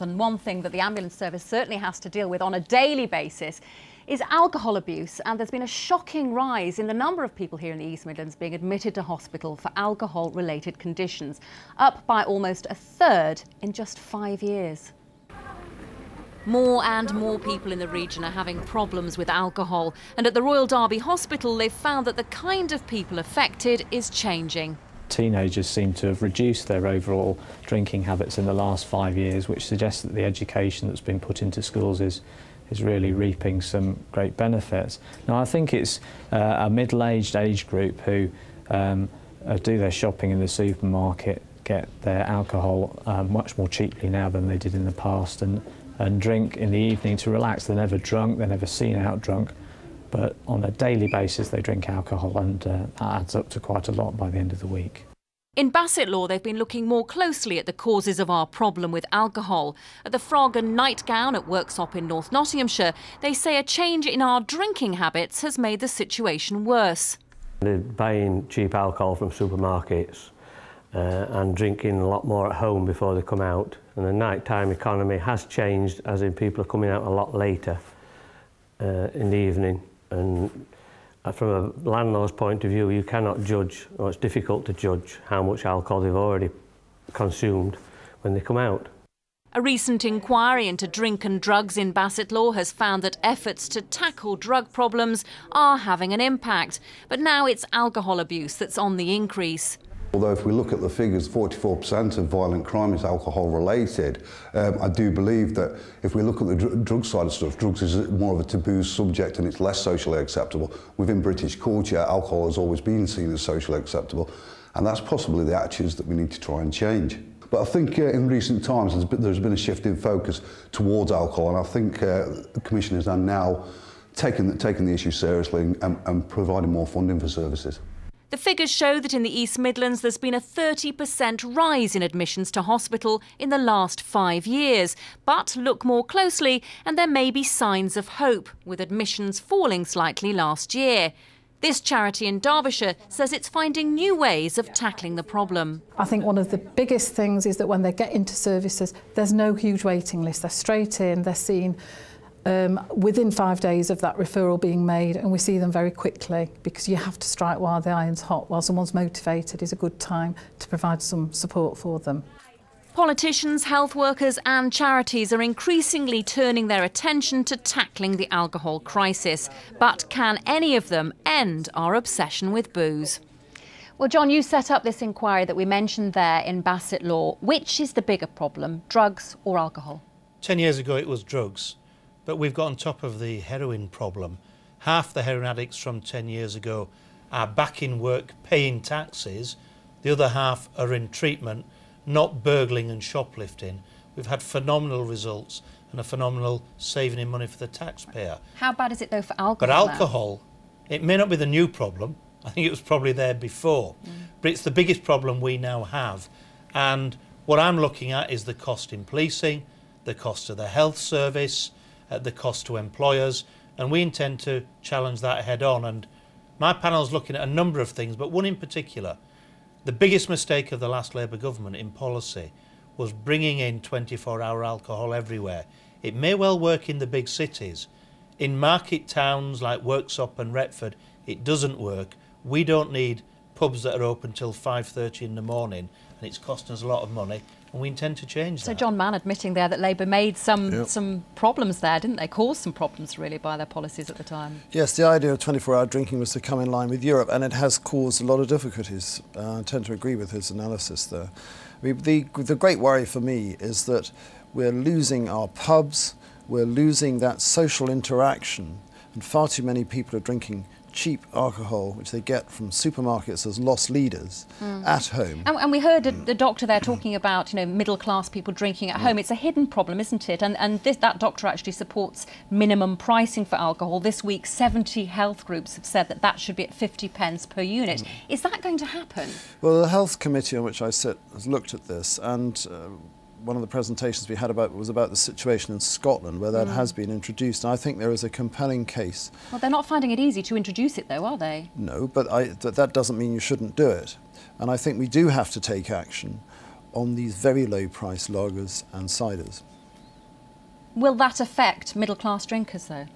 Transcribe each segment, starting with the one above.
And one thing that the ambulance service certainly has to deal with on a daily basis is alcohol abuse. And there's been a shocking rise in the number of people here in the East Midlands being admitted to hospital for alcohol-related conditions, up by almost a third in just 5 years. More and more people in the region are having problems with alcohol, and at the Royal Derby Hospital they've found that the kind of people affected is changing. Teenagers seem to have reduced their overall drinking habits in the last 5 years, which suggests that the education that's been put into schools is really reaping some great benefits. Now, I think it's a middle-aged age group who do their shopping in the supermarket, get their alcohol much more cheaply now than they did in the past, and drink in the evening to relax. They're never drunk, they're never seen out drunk, but on a daily basis they drink alcohol, and that adds up to quite a lot by the end of the week. In Bassetlaw, they've been looking more closely at the causes of our problem with alcohol. At the Frog and Nightgown at Worksop in North Nottinghamshire, they say a change in our drinking habits has made the situation worse. They're buying cheap alcohol from supermarkets and drinking a lot more at home before they come out. And the nighttime economy has changed, as in people are coming out a lot later in the evening. And from a landlord's point of view, you cannot judge, or it's difficult to judge, how much alcohol they've already consumed when they come out. A recent inquiry into drink and drugs in Bassetlaw has found that efforts to tackle drug problems are having an impact. But now it's alcohol abuse that's on the increase. Although if we look at the figures, 44% of violent crime is alcohol related, I do believe that if we look at the drug side of stuff, drugs is more of a taboo subject and it's less socially acceptable. Within British culture, alcohol has always been seen as socially acceptable, and that's possibly the attitudes that we need to try and change. But I think in recent times there's been a shift in focus towards alcohol, and I think the Commissioners are now taking the issue seriously and providing more funding for services. The figures show that in the East Midlands there's been a 30% rise in admissions to hospital in the last 5 years. But look more closely and there may be signs of hope, with admissions falling slightly last year. This charity in Derbyshire says it's finding new ways of tackling the problem. I think one of the biggest things is that when they get into services, there's no huge waiting list. They're straight in, they're seen within 5 days of that referral being made, and we see them very quickly, because you have to strike while the iron's hot. While someone's motivated is a good time to provide some support for them. Politicians, health workers and charities are increasingly turning their attention to tackling the alcohol crisis. But can any of them end our obsession with booze? Well, John, you set up this inquiry that we mentioned there in Bassetlaw. Which is the bigger problem, drugs or alcohol? 10 years ago it was drugs. But we've got on top of the heroin problem. Half the heroin addicts from 10 years ago are back in work paying taxes. The other half are in treatment, not burgling and shoplifting. We've had phenomenal results and a phenomenal saving in money for the taxpayer. How bad is it though for alcohol? But alcohol, it may not be the new problem. I think it was probably there before. But it's the biggest problem we now have. And what I'm looking at is the cost in policing, the cost of the health service, the cost to employers, and we intend to challenge that head on. And my panel's looking at a number of things, but one in particular. The biggest mistake of the last Labour government in policy was bringing in 24-hour alcohol everywhere. It may well work in the big cities. In market towns like Worksop and Retford, it doesn't work. We don't need pubs that are open till 5:30 in the morning, and it's costing us a lot of money. And we intend to change that. So John Mann admitting there that Labour made some problems there, didn't they? Caused some problems, really, by their policies at the time. Yes, the idea of 24-hour drinking was to come in line with Europe, and it has caused a lot of difficulties. I tend to agree with his analysis there. I mean, the great worry for me is that we're losing our pubs, we're losing that social interaction, and far too many people are drinking cheap alcohol, which they get from supermarkets as loss leaders, at home. And we heard the doctor there talking about, you know, middle-class people drinking at home. It's a hidden problem, isn't it? And that doctor actually supports minimum pricing for alcohol. This week, 70 health groups have said that should be at 50p per unit. Is that going to happen? Well, the health committee on which I sit has looked at this, and one of the presentations we had was about the situation in Scotland, where that has been introduced. And I think there is a compelling case. Well, they're not finding it easy to introduce it, though, are they? No, but that doesn't mean you shouldn't do it. And I think we do have to take action on these very low-priced lagers and ciders. Will that affect middle-class drinkers, though?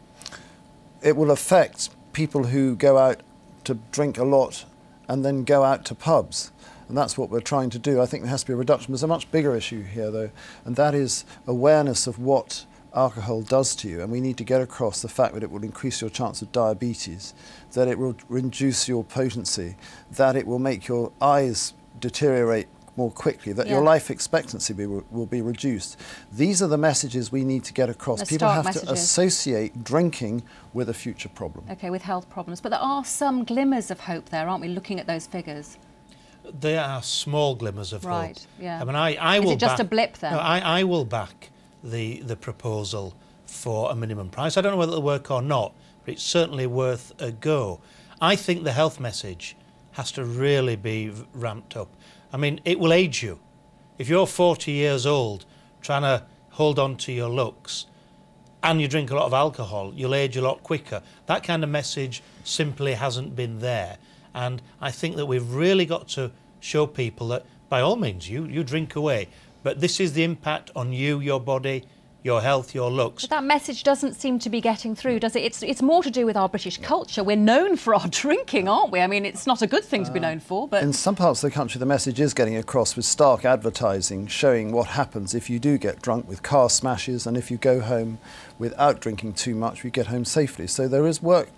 It will affect people who go out to drink a lot and then go out to pubs. And that's what we're trying to do. I think there has to be a reduction. There's a much bigger issue here, though, and that is awareness of what alcohol does to you. And we need to get across the fact that it will increase your chance of diabetes, that it will reduce your potency, that it will make your eyes deteriorate more quickly, that your life expectancy will be reduced. These are the messages we need to get across. People have to associate drinking with a future problem. OK, with health problems. But there are some glimmers of hope there, aren't we, looking at those figures? They are small glimmers of hope. Right, yeah. I mean, I will Is it just a blip then? No, I will back the proposal for a minimum price. I don't know whether it'll work or not, but it's certainly worth a go. I think the health message has to really be ramped up. I mean, it will age you. If you're 40 years old trying to hold on to your looks and you drink a lot of alcohol, you'll age a lot quicker. That kind of message simply hasn't been there. And I think that we've really got to show people that, by all means, you drink away, but this is the impact on you, your body, your health, your looks. But that message doesn't seem to be getting through, does it? It's more to do with our British culture. We're known for our drinking, aren't we? I mean, it's not a good thing to be known for, but... In some parts of the country, the message is getting across with stark advertising, showing what happens if you do get drunk, with car smashes, and if you go home without drinking too much, you get home safely. So there is work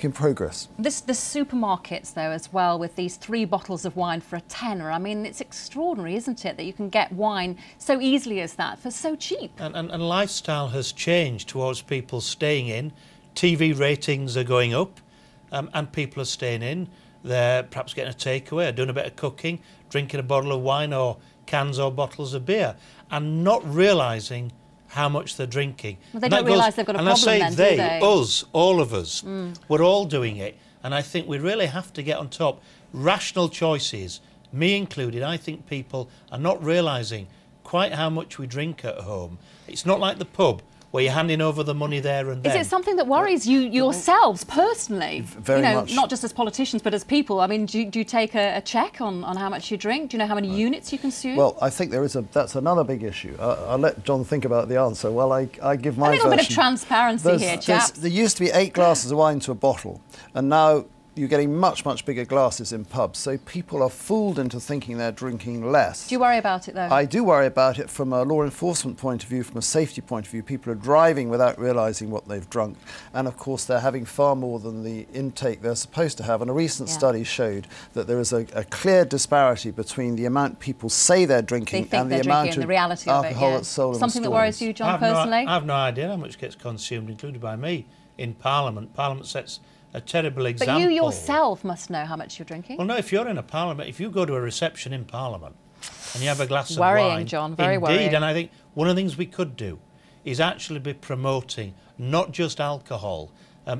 in progress. The supermarkets, though, as well, with these 3 bottles of wine for a tenner. I mean, it's extraordinary, isn't it, that you can get wine so easily as that for so cheap. And lifestyle has changed towards people staying in. TV ratings are going up, and people are staying in. They're perhaps getting a takeaway, or doing a bit of cooking, drinking a bottle of wine or cans or bottles of beer, and not realising how much they're drinking. Well, they don't realise they've got a problem then, do they? And I say they, us, all of us, we're all doing it. And I think we really have to get on top. Rational choices, me included. I think people are not realising quite how much we drink at home. It's not like the pub, where you're handing over the money there and then. Is it something that worries you yourselves personally? Very much. Not just as politicians, but as people. I mean, do you take a check on how much you drink? Do you know how many units you consume? Well, I think that's another big issue. I'll let John think about the answer. Well, I give my version. A little bit of transparency here, chaps. There used to be 8 glasses of wine to a bottle, and now you're getting much, much bigger glasses in pubs. So people are fooled into thinking they're drinking less. Do you worry about it, though? I do worry about it from a law enforcement point of view, from a safety point of view. People are driving without realising what they've drunk. And, of course, they're having far more than the intake they're supposed to have. And a recent study showed that there is a clear disparity between the amount people say they're drinking and the amount of alcohol that's sold in the stores. Something that worries you, John, personally? I have no idea how much gets consumed, included by me, in Parliament. Parliament sets a terrible example. But you yourself must know how much you're drinking. Well, no, if you're in a Parliament, if you go to a reception in Parliament and you have a glass of worrying, wine... John, very indeed, worrying. And I think one of the things we could do is actually be promoting not just alcohol.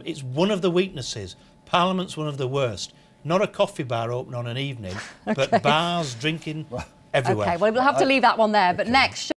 It's one of the weaknesses. Parliament's one of the worst. Not a coffee bar open on an evening, but bars, drinking everywhere. OK, well, we'll have to leave that one there. But next...